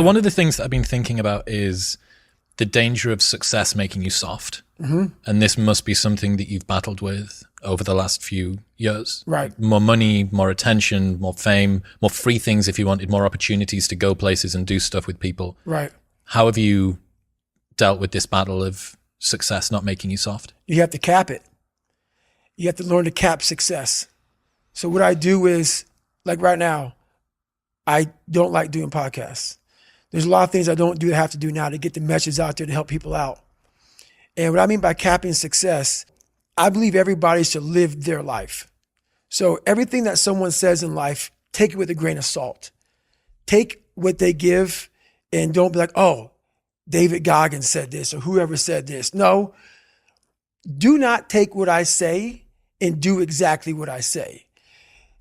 One of the things that I've been thinking about is the danger of success making you soft. Mm-hmm. And this must be something that you've battled with over the last few years. Right. More money, more attention, more fame, more free things if you wanted, more opportunities to go places and do stuff with people. Right. How have you dealt with this battle of success not making you soft? You have to cap it. You have to learn to cap success. So what I do is, like right now, I don't like doing podcasts. There's a lot of things I don't do that I have to do now to get the message out there to help people out. And what I mean by capping success, I believe everybody should live their life. So everything that someone says in life, take it with a grain of salt. Take what they give and don't be like, oh, David Goggins said this or whoever said this. No, do not take what I say and do exactly what I say.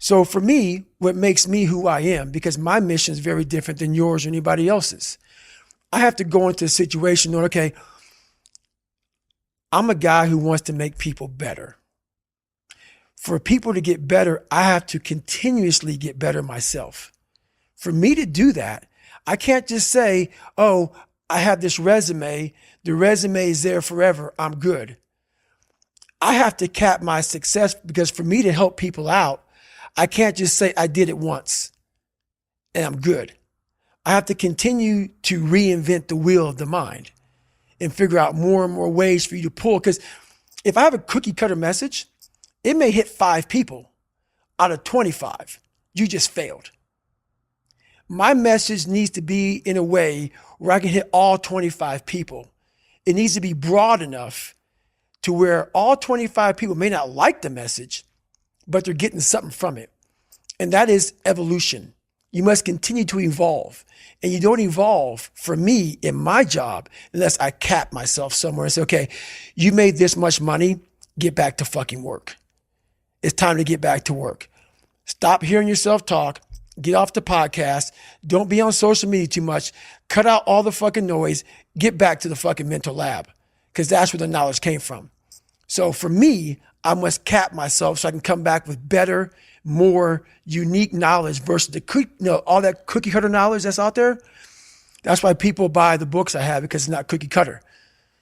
So for me, what makes me who I am, because my mission is very different than yours or anybody else's. I have to go into a situation knowing, okay, I'm a guy who wants to make people better. For people to get better, I have to continuously get better myself. For me to do that, I can't just say, oh, I have this resume. The resume is there forever. I'm good. I have to cap my success because for me to help people out, I can't just say I did it once and I'm good. I have to continue to reinvent the wheel of the mind and figure out more and more ways for you to pull. Because if I have a cookie cutter message, it may hit 5 people out of 25. You just failed. My message needs to be in a way where I can hit all 25 people. It needs to be broad enough to where all 25 people may not like the message, but they're getting something from it. And that is evolution. You must continue to evolve. And you don't evolve, for me, in my job, unless I cap myself somewhere and say, okay, you made this much money, get back to fucking work. It's time to get back to work. Stop hearing yourself talk. Get off the podcast. Don't be on social media too much. Cut out all the fucking noise. Get back to the fucking mental lab, because that's where the knowledge came from. So for me, I must cap myself so I can come back with better, more unique knowledge versus all that cookie cutter knowledge that's out there. That's why people buy the books I have, because it's not cookie cutter.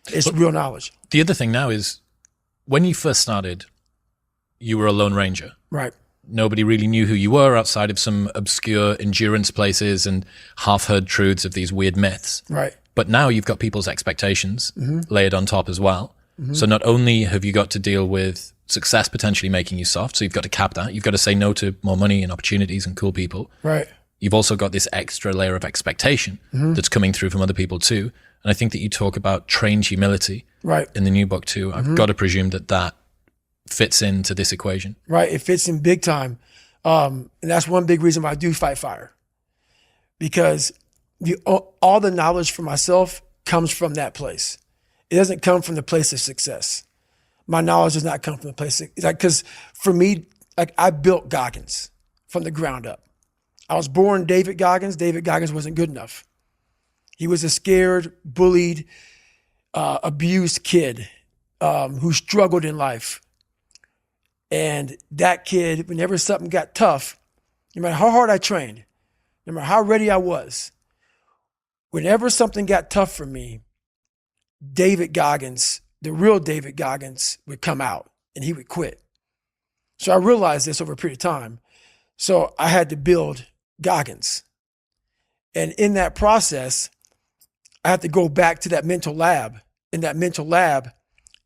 It's real knowledge. The other thing now is when you first started, you were a lone ranger. Right. Nobody really knew who you were outside of some obscure endurance places and half-heard truths of these weird myths. Right. But now you've got people's expectations layered on top as well. So not only have you got to deal with success potentially making you soft, so you've got to cap that. You've got to say no to more money and opportunities and cool people. Right. You've also got this extra layer of expectation that's coming through from other people too. And I think that you talk about trained humility in the new book too. I've got to presume that that fits into this equation. Right. It fits in big time. And that's one big reason why I do fight fire. Because all the knowledge for myself comes from that place. It doesn't come from the place of success. My knowledge does not come from the place of, because for me, like, I built Goggins from the ground up. I was born David Goggins. David Goggins wasn't good enough. He was a scared, bullied, abused kid who struggled in life. And that kid, whenever something got tough, no matter how hard I trained, no matter how ready I was, whenever something got tough for me, David Goggins, the real David Goggins, would come out and he would quit. So I realized this over a period of time. So I had to build Goggins. And in that process, I had to go back to that mental lab. And that mental lab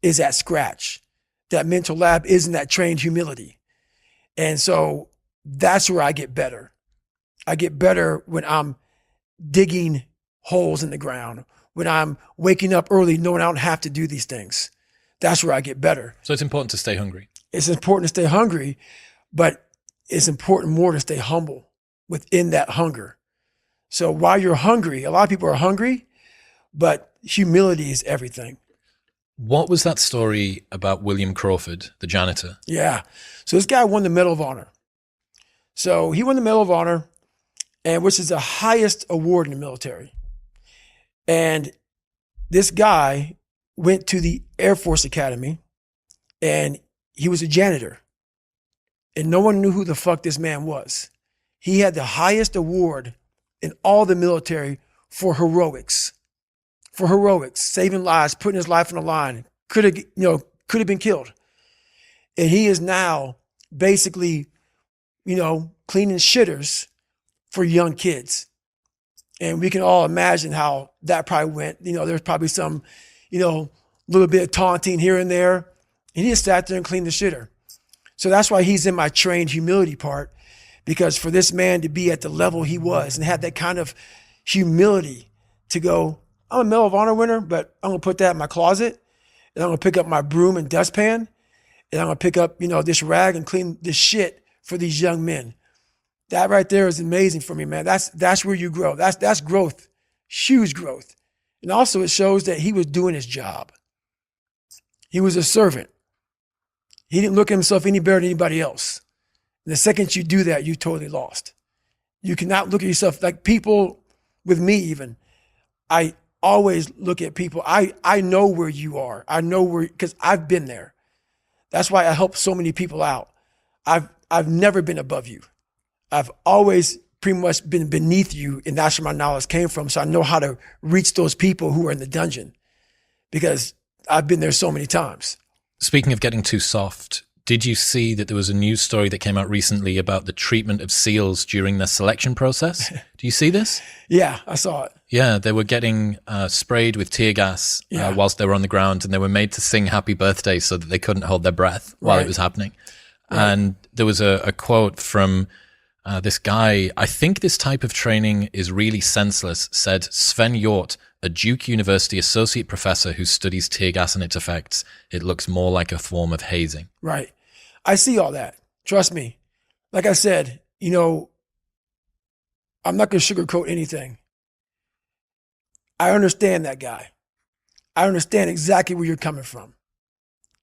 is at scratch. That mental lab isn't that trained humility. And so that's where I get better. I get better when I'm digging holes in the ground, when I'm waking up early knowing I don't have to do these things. That's where I get better. So it's important to stay hungry. It's important to stay hungry, but it's important more to stay humble within that hunger. So while you're hungry, a lot of people are hungry, but humility is everything. What was that story about William Crawford, the janitor? Yeah. So this guy won the Medal of Honor. So he won the Medal of Honor, and which is the highest award in the military. And this guy went to the Air Force Academy, and he was a janitor. And no one knew who the fuck this man was. He had the highest award in all the military for heroics, saving lives, putting his life on the line, could have been killed. And he is now basically, cleaning shitters for young kids. And we can all imagine how that probably went. There's probably some, little bit of taunting here and there. And he just sat there and cleaned the shitter. So that's why he's in my trained humility part, because for this man to be at the level he was and have that kind of humility to go, I'm a Medal of Honor winner, but I'm going to put that in my closet, and I'm going to pick up my broom and dustpan, and I'm going to pick up, this rag and clean this shit for these young men. That right there is amazing for me, man. That's where you grow. That's growth, huge growth. And also it shows that he was doing his job. He was a servant. He didn't look at himself any better than anybody else. And the second you do that, you totally lost. You cannot look at yourself like people with me even. I always look at people. I know where you are. I know where, because I've been there. That's why I help so many people out. I've never been above you. I've always pretty much been beneath you, and that's where my knowledge came from. So I know how to reach those people who are in the dungeon, because I've been there so many times. Speaking of getting too soft, did you see that there was a news story that came out recently about the treatment of SEALs during their selection process? Do you see this? Yeah, I saw it. Yeah, they were getting sprayed with tear gas whilst they were on the ground, and they were made to sing happy birthday so that they couldn't hold their breath while it was happening. Right. And there was a quote from this guy. I think this type of training is really senseless, said Sven Hjort, a Duke University associate professor who studies tear gas and its effects. It looks more like a form of hazing. Right. I see all that. Trust me. Like I said, I'm not going to sugarcoat anything. I understand that guy. I understand exactly where you're coming from.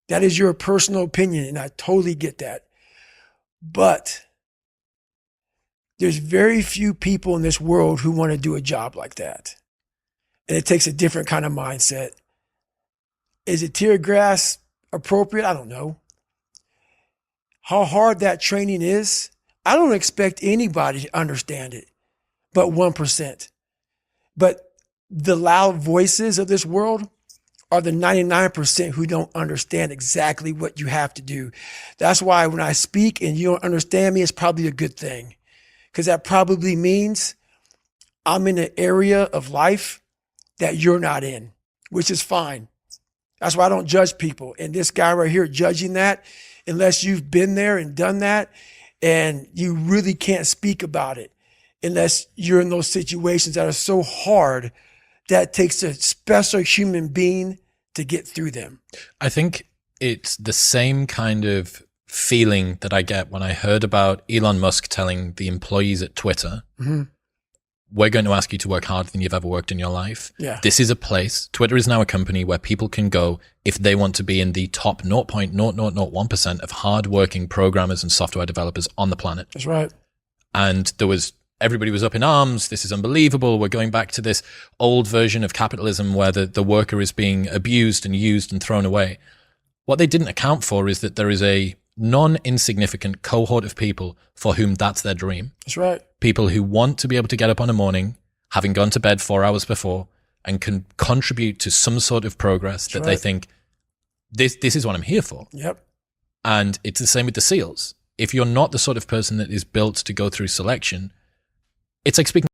That is your personal opinion, and I totally get that. But there's very few people in this world who want to do a job like that. And it takes a different kind of mindset. Is it tear gas appropriate? I don't know. How hard that training is, I don't expect anybody to understand it, but 1%. But the loud voices of this world are the 99% who don't understand exactly what you have to do. That's why when I speak and you don't understand me, it's probably a good thing, because that probably means I'm in an area of life that you're not in, which is fine. That's why I don't judge people. And this guy right here judging that, unless you've been there and done that, and you really can't speak about it unless you're in those situations that are so hard that takes a special human being to get through them. I think it's the same kind of feeling that I get when I heard about Elon Musk telling the employees at Twitter, we're going to ask you to work harder than you've ever worked in your life. Yeah. This is a place. Twitter is now a company where people can go if they want to be in the top 0.0001% of hardworking programmers and software developers on the planet. That's right. And everybody was up in arms. This is unbelievable. We're going back to this old version of capitalism where the worker is being abused and used and thrown away. What they didn't account for is that there is a non-insignificant cohort of people for whom that's their dream. That's right. People who want to be able to get up on a morning, having gone to bed 4 hours before, and can contribute to some sort of progress that they think, this is what I'm here for. Yep. And it's the same with the SEALs. If you're not the sort of person that is built to go through selection, it's like speaking